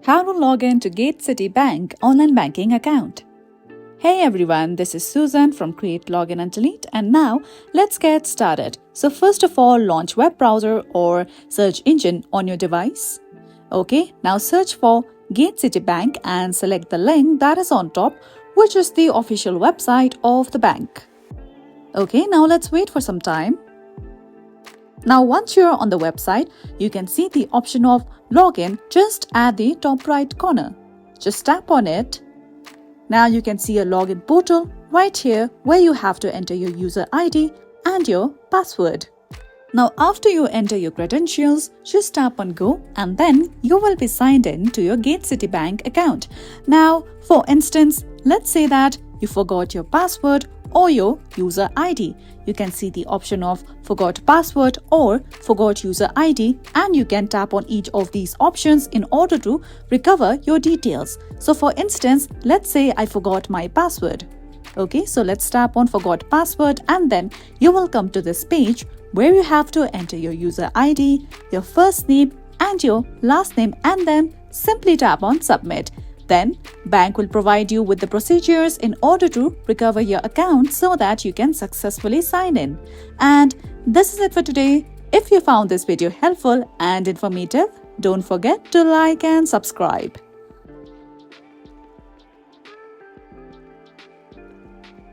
How to log in to gatecity.bank online banking account. Hey everyone, this is Susan from Create Login and Delete, and now let's get started. So first of all, launch web browser or search engine on your device. Okay, now search for gatecity.bank and select the link that is on top, which is the official website of the bank. Okay, now let's wait for some time. Now once you're on the website, you can see the option of login just at the top right corner. Just tap on it. Now you can see a login portal right here where you have to enter your user ID and your password. Now after you enter your credentials, just tap on go and then you will be signed in to your gatecity.bank account. Now for instance, let's say that you forgot your password or your user ID. You can see the option of forgot password or forgot user ID, and you can tap on each of these options in order to recover your details. So for instance, let's say I forgot my password. Okay, so let's tap on forgot password and then you will come to this page where you have to enter your user ID, your first name and your last name, and then simply tap on submit. Then bank will provide you with the procedures in order to recover your account so that you can successfully sign in. And this is it for today. If you found this video helpful and informative, don't forget to like and subscribe.